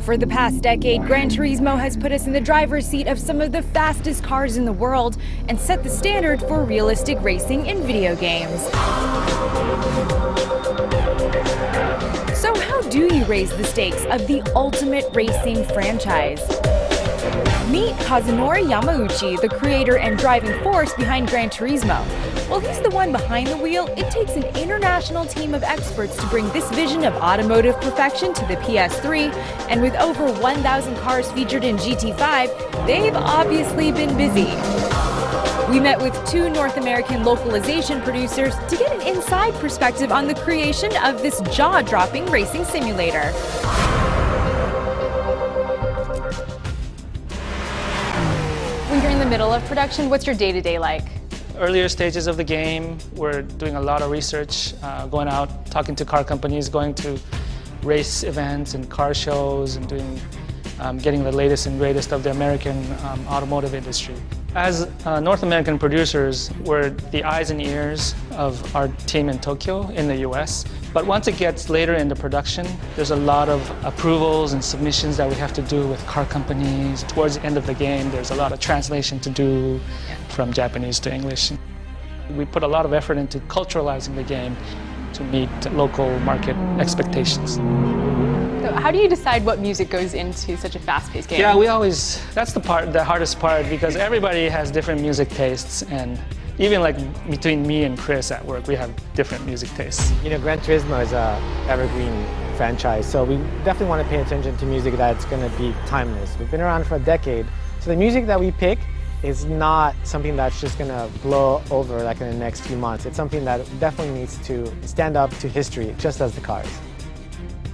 For the past decade, Gran Turismo has put us in the driver's seat of some of the fastest cars in the world and set the standard for realistic racing in video games. So how do you raise the stakes of the ultimate racing franchise? Meet Kazunori Yamauchi, the creator and driving force behind Gran Turismo. While he's the one behind the wheel, it takes an international team of experts to bring this vision of automotive perfection to the PS3, and with over 1,000 cars featured in GT5, they've obviously been busy. We met with two North American localization producers to get an inside perspective on the creation of this jaw-dropping racing simulator. When you're in the middle of production, what's your day-to-day like? Earlier stages of the game, we're doing a lot of research, going out, talking to car companies, going to race events and car shows, and getting the latest and greatest of the American automotive industry. As North American producers, we're the eyes and ears of our team in Tokyo, in the US. But once it gets later into production, there's a lot of approvals and submissions that we have to do with car companies. Towards the end of the game, there's a lot of translation to do from Japanese to English. We put a lot of effort into culturalizing the game to meet local market expectations. So how do you decide what music goes into such a fast-paced game? Yeah, that's the hardest part, because everybody has different music tastes, and even like between me and Chris at work, we have different music tastes. You know, Gran Turismo is a evergreen franchise, so we definitely want to pay attention to music that's going to be timeless. We've been around for a decade, so the music that we pick is not something that's just going to blow over like in the next few months. It's something that definitely needs to stand up to history, just as the cars.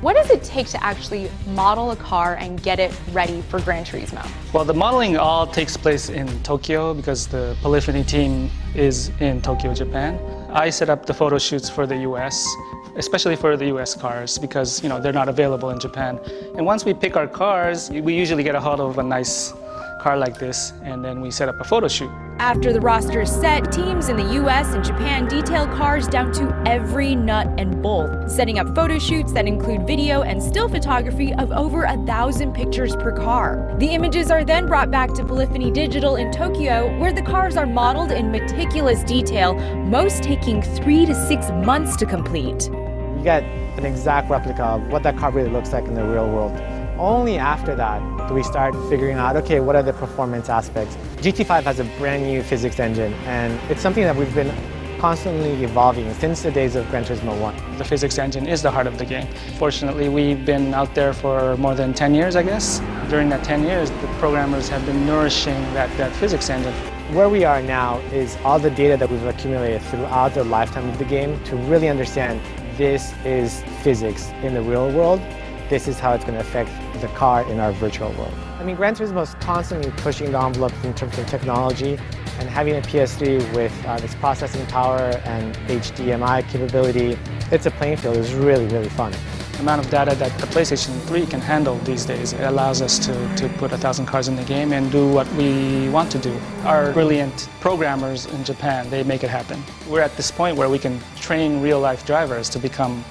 What does it take to actually model a car and get it ready for Gran Turismo? Well, the modeling all takes place in Tokyo because the Polyphony team is in Tokyo, Japan. I set up the photo shoots for the US, especially for the US cars, because they're not available in Japan. And once we pick our cars, we usually get a hold of a nice car like this, and then we set up a photo shoot. After the roster is set, teams in the US and Japan detail cars down to every nut and bolt, setting up photo shoots that include video and still photography of over 1,000 pictures per car. The images are then brought back to Polyphony Digital in Tokyo, where the cars are modeled in meticulous detail, most taking 3 to 6 months to complete. You get an exact replica of what that car really looks like in the real world. Only after that do we start figuring out, okay, what are the performance aspects? GT5 has a brand new physics engine, and it's something that we've been constantly evolving since the days of Gran Turismo 1. The physics engine is the heart of the game. Fortunately, we've been out there for more than 10 years, I guess. During that 10 years, the programmers have been nourishing that physics engine. Where we are now is all the data that we've accumulated throughout the lifetime of the game to really understand this is physics in the real world. This is how it's going to affect the car in our virtual world. I mean, Gran Turismo is constantly pushing the envelope in terms of technology, and having a PS3 with its processing power and HDMI capability, it's a playing field. It's really, really fun. The amount of data that the PlayStation 3 can handle these days, it allows us to put 1,000 cars in the game and do what we want to do. Our brilliant programmers in Japan, they make it happen. We're at this point where we can train real-life drivers to become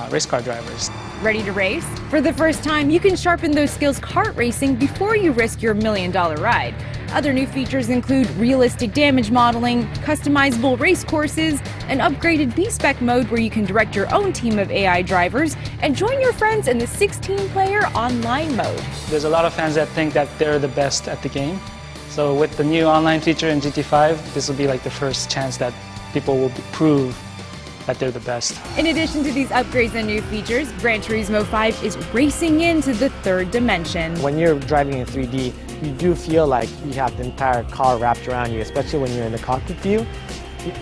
race car drivers. Ready to race? For the first time, you can sharpen those skills kart racing before you risk your $1 million ride. Other new features include realistic damage modeling, customizable race courses, an upgraded B-Spec mode where you can direct your own team of AI drivers, and join your friends in the 16-player online mode. There's a lot of fans that think that they're the best at the game. So with the new online feature in GT5, this will be like the first chance that people will prove that they're the best. In addition to these upgrades and new features, Gran Turismo 5 is racing into the third dimension. When you're driving in 3D, you do feel like you have the entire car wrapped around you, especially when you're in the cockpit view.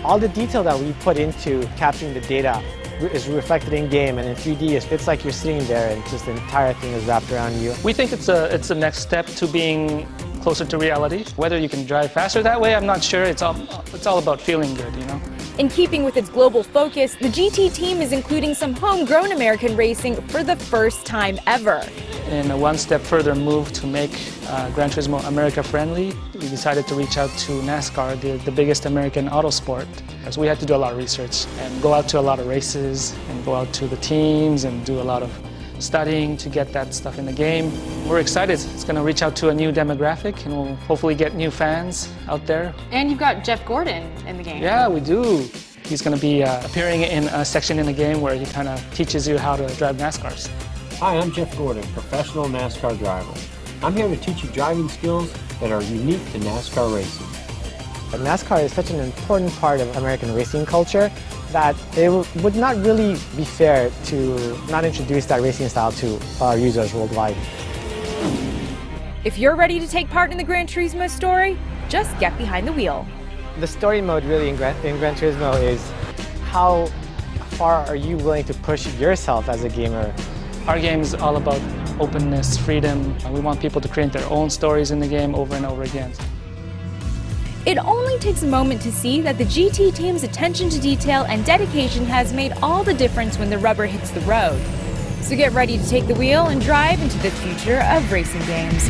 All the detail that we put into capturing the data is reflected in game, and in 3D it's like you're sitting there and just the entire thing is wrapped around you. We think it's a next step to being closer to reality. Whether you can drive faster that way, I'm not sure. It's all about feeling good, In keeping with its global focus, the GT team is including some homegrown American racing for the first time ever. In a one-step further move to make Gran Turismo America-friendly, we decided to reach out to NASCAR, the biggest American auto sport. So we had to do a lot of research and go out to a lot of races and go out to the teams and do a lot of studying to get that stuff in the game. We're excited. It's going to reach out to a new demographic, and we'll hopefully get new fans out there. And you've got Jeff Gordon in the game. Yeah, we do. He's going to be appearing in a section in the game where he kind of teaches you how to drive NASCARs. Hi, I'm Jeff Gordon, professional NASCAR driver. I'm here to teach you driving skills that are unique to NASCAR racing. But NASCAR is such an important part of American racing culture that it would not really be fair to not introduce that racing style to our users worldwide. If you're ready to take part in the Gran Turismo story, just get behind the wheel. The story mode really in Gran Turismo is how far are you willing to push yourself as a gamer. Our game is all about openness, freedom. We want people to create their own stories in the game over and over again. It only takes a moment to see that the GT team's attention to detail and dedication has made all the difference when the rubber hits the road. So get ready to take the wheel and drive into the future of racing games.